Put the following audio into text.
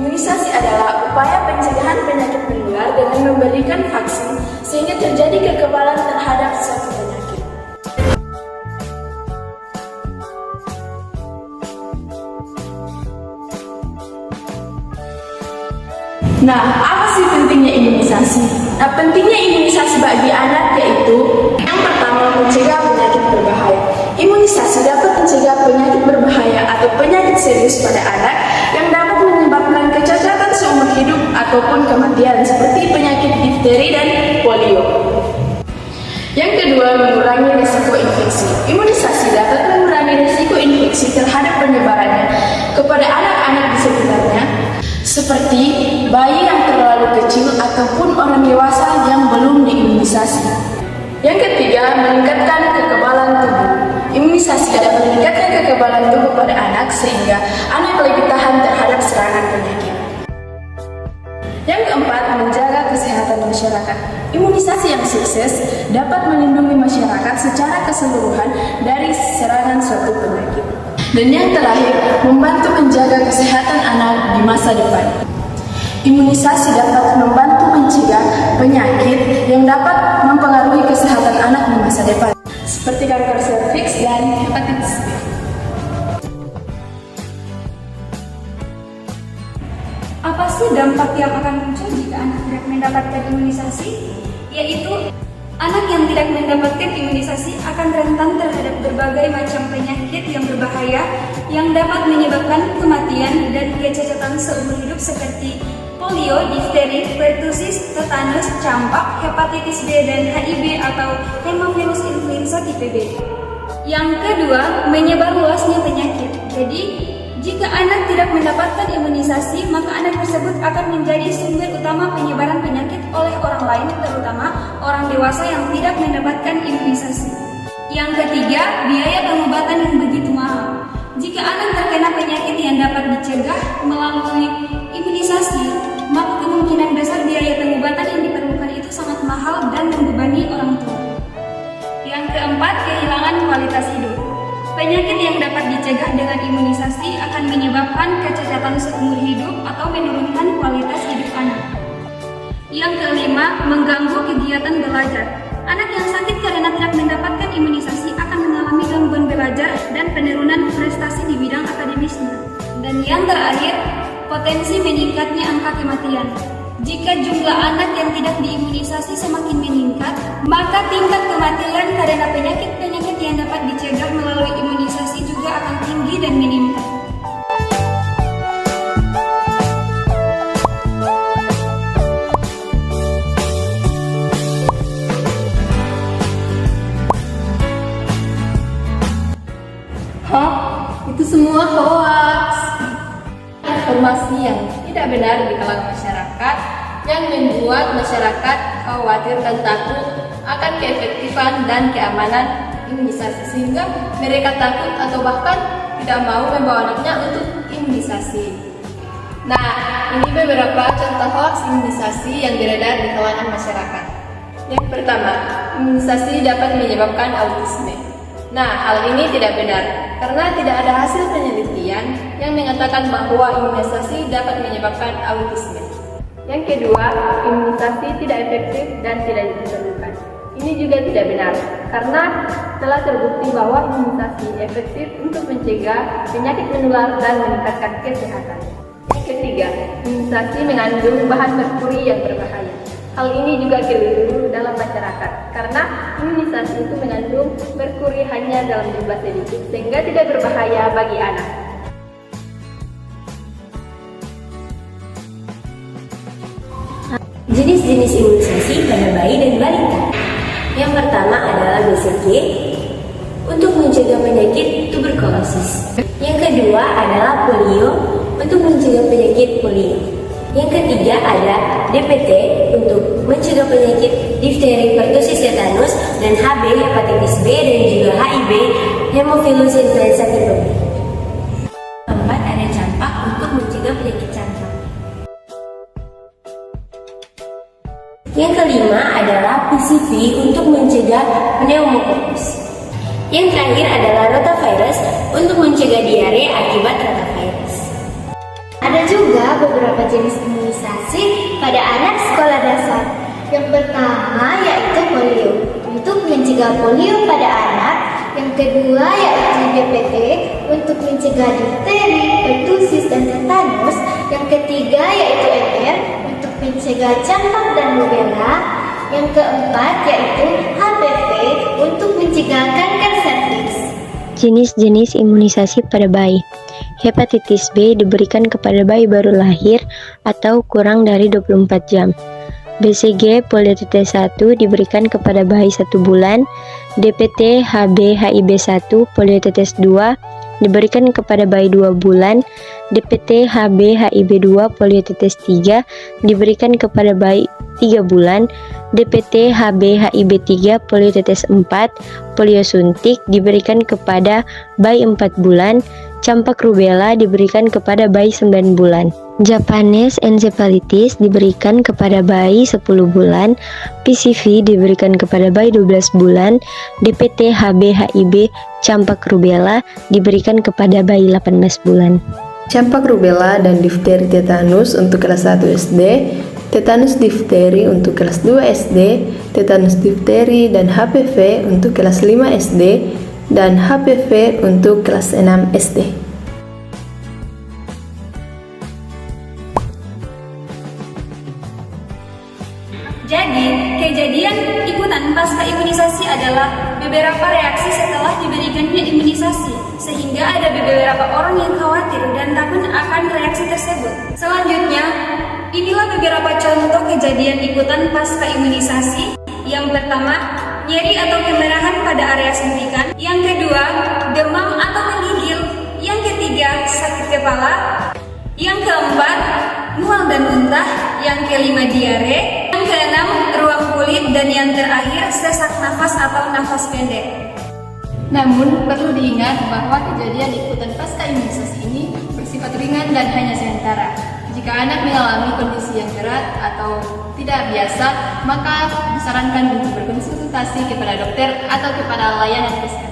Imunisasi adalah upaya pencegahan penyakit menular dengan memberikan vaksin sehingga terjadi kekebalan terhadap suatu penyakit. Nah, apa sih pentingnya imunisasi? Nah, pentingnya imunisasi bagi anak yaitu yang pertama, mencegah penyakit berbahaya. Imunisasi dapat mencegah penyakit berbahaya atau penyakit serius pada anak yang dapat menyebabkan kecacatan seumur hidup ataupun kematian seperti penyakit difteri dan polio. Yang kedua, mengurangi risiko infeksi. Imunisasi dapat mengurangi risiko infeksi terhadap penyebarannya kepada anak-anak di sekitarnya, seperti bayi yang terlalu kecil ataupun orang dewasa yang belum diimunisasi. Yang ketiga, meningkatkan kekebalan tubuh. Imunisasi dapat meningkatkan kekebalan tubuh pada anak sehingga anak lebih tahan terhadap serangan penyakit. Yang keempat, menjaga kesehatan masyarakat. Imunisasi yang sukses dapat melindungi masyarakat secara keseluruhan dari serangan suatu penyakit. Dan yang terakhir, membantu menjaga kesehatan anak di masa depan. Imunisasi dapat membantu mencegah penyakit yang dapat mempengaruhi kesehatan anak di masa depan, seperti kanker serviks dan hepatitis B. Apa sih dampak yang akan muncul jika anak tidak mendapatkan imunisasi? Yaitu, anak yang tidak mendapatkan imunisasi akan rentan terhadap berbagai macam penyakit yang berbahaya yang dapat menyebabkan kematian dan kecacatan seumur hidup seperti polio, difteri, pertusis, tetanus, campak, hepatitis B dan HIV atau hemophilus influenza tipe B. Yang kedua, menyebar luasnya penyakit. Jadi, jika anak tidak mendapatkan imunisasi, maka anak tersebut akan menjadi sumber utama penyebaran penyakit oleh orang lain, terutama orang dewasa yang tidak mendapatkan imunisasi. Yang ketiga, biaya pengobatan yang begitu mahal. Jika anak terkena penyakit yang dapat dicegah melalui imunisasi, maka kemungkinan besar biaya pengobatan yang diperlukan itu sangat mahal dan membebani orang tua. Yang keempat, kehilangan kualitas hidup. Penyakit yang dapat dicegah dengan imunisasi akan menyebabkan kecacatan seumur hidup atau menurunkan kualitas hidup anak. Yang kelima, mengganggu kegiatan belajar. Anak yang sakit karena tidak mendapatkan imunisasi akan mengalami gangguan belajar dan penurunan prestasi di bidang akademisnya. Dan yang terakhir, potensi meningkatnya angka kematian. Jika jumlah anak yang tidak diimunisasi semakin meningkat, maka tingkat kematian karena penyakit-penyakit yang dapat dicegah melalui imunisasi juga akan tinggi dan meningkat. Hah? Itu semua hoax. Informasi yang tidak benar di kalangan masyarakat yang membuat masyarakat khawatir dan takut akan keefektifan dan keamanan imunisasi, sehingga mereka takut atau bahkan tidak mau membawa anaknya untuk imunisasi. Nah, ini beberapa contoh hoax imunisasi yang beredar di kalangan masyarakat. Yang pertama, imunisasi dapat menyebabkan autisme. Nah, hal ini tidak benar karena tidak ada hasil penelitian yang mengatakan bahwa imunisasi dapat menyebabkan autisme. Yang kedua, imunisasi tidak efektif dan tidak diperlukan. Ini juga tidak benar karena telah terbukti bahwa imunisasi efektif untuk mencegah penyakit menular dan meningkatkan kesehatan. Yang ketiga, imunisasi mengandung bahan merkuri yang berbahaya. Hal ini juga keliru dalam masyarakat karena imunisasi itu mengandung merkuri hanya dalam jumlah sedikit sehingga tidak berbahaya bagi anak. Jenis-jenis imunisasi pada bayi dan balita. Yang pertama adalah BCG untuk mencegah penyakit tuberkulosis. Yang kedua adalah polio untuk mencegah penyakit polio. Yang ketiga ada DPT untuk mencegah penyakit difteri, pertusis, tetanus, dan HB, hepatitis B, dan juga HIV, hemophilus influenza tipe B. Keempat ada campak untuk mencegah penyakit campak. Yang kelima adalah PCV untuk mencegah pneumokokus. Yang terakhir adalah rotavirus untuk mencegah diare akibat rotavirus. Ada juga beberapa jenis imunisasi pada anak sekolah dasar. Yang pertama yaitu polio, untuk mencegah polio pada anak. Yang kedua yaitu DPT, untuk mencegah difteri, pertusis, dan tetanus. Yang ketiga yaitu MR, untuk mencegah campak dan rubella. Yang keempat yaitu HPV, untuk mencegah kanker serviks. Jenis-jenis imunisasi pada bayi. Hepatitis B diberikan kepada bayi baru lahir atau kurang dari 24 jam. BCG poliotetes 1 diberikan kepada bayi 1 bulan. DPT HB HIB 1 poliotetes 2 diberikan kepada bayi 2 bulan. DPT HB HIB 2 poliotetes 3 diberikan kepada bayi 3 bulan. DPT HB HIB 3 poliotetes 4 polio suntik diberikan kepada bayi 4 bulan. Campak rubella diberikan kepada bayi 9 bulan. Japanese encephalitis diberikan kepada bayi 10 bulan. PCV diberikan kepada bayi 12 bulan. DPT HB HIB campak rubella diberikan kepada bayi 18 bulan. Campak rubella dan difteri tetanus untuk kelas 1 SD, tetanus difteri untuk kelas 2 SD, tetanus difteri dan HPV untuk kelas 5 SD, dan HPV untuk kelas 6 SD. Jadi, kejadian ikutan pasca imunisasi adalah beberapa reaksi setelah diberikannya imunisasi, sehingga ada beberapa orang yang khawatir dan takut akan reaksi tersebut. Selanjutnya, inilah beberapa contoh kejadian ikutan pasca imunisasi. Yang pertama, nyeri atau kemerahan pada area suntikan. Yang kedua, demam atau menggigil. Yang ketiga, sakit kepala. Yang keempat, mual dan muntah. Yang kelima, diare. Yang keenam, ruam kulit. Dan yang terakhir, sesak nafas atau nafas pendek. Namun, perlu diingat bahwa kejadian ikutan pasca imunisasi ini bersifat ringan dan hanya sementara. Jika anak mengalami kondisi yang berat atau tidak biasa, maka disarankan untuk berkonsultasi kepada dokter atau kepada layanan kesehatan.